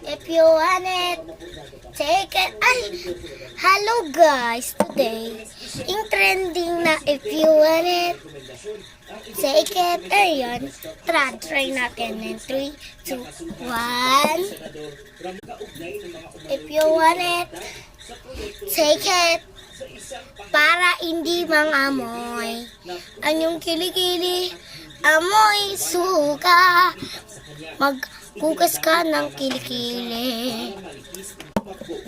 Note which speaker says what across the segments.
Speaker 1: If you want it, take it. Ay, hello guys. Today, in trending na if you want it, take it. Ayun, try natin in 3, 2, 1. If you want it, take it. Para hindi mangamoy ang yung kilikili, amoy suka. Maghugas ka ng kilikili.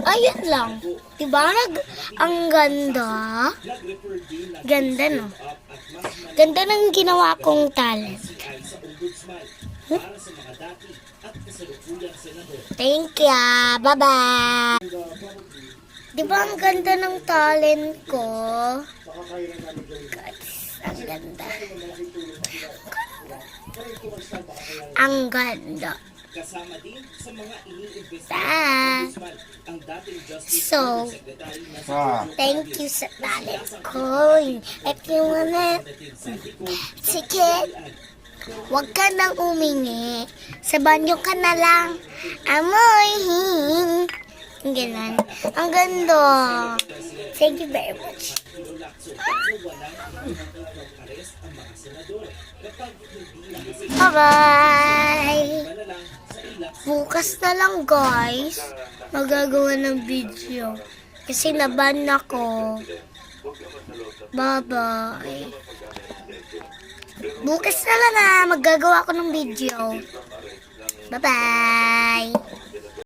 Speaker 1: Ayun lang. Diba? Ang ganda. Ganda, no? Ganda ng ginawa kong talent. Thank you. Bye-bye. Diba ang ganda ng talent ko? Guys, ang ganda. Ang ganda. So, thank you sa talent ko. If you wanna, sige, huwag ka nang umingi. Sa banyo ka na lang. Amoy. Ganun. Ang ganda. Thank you very much. Bye-bye. Bukas na lang guys. Magagawa ng video. Kasi naban ako. Bye-bye. Bukas na lang magagawa ako ng video. Bye-bye.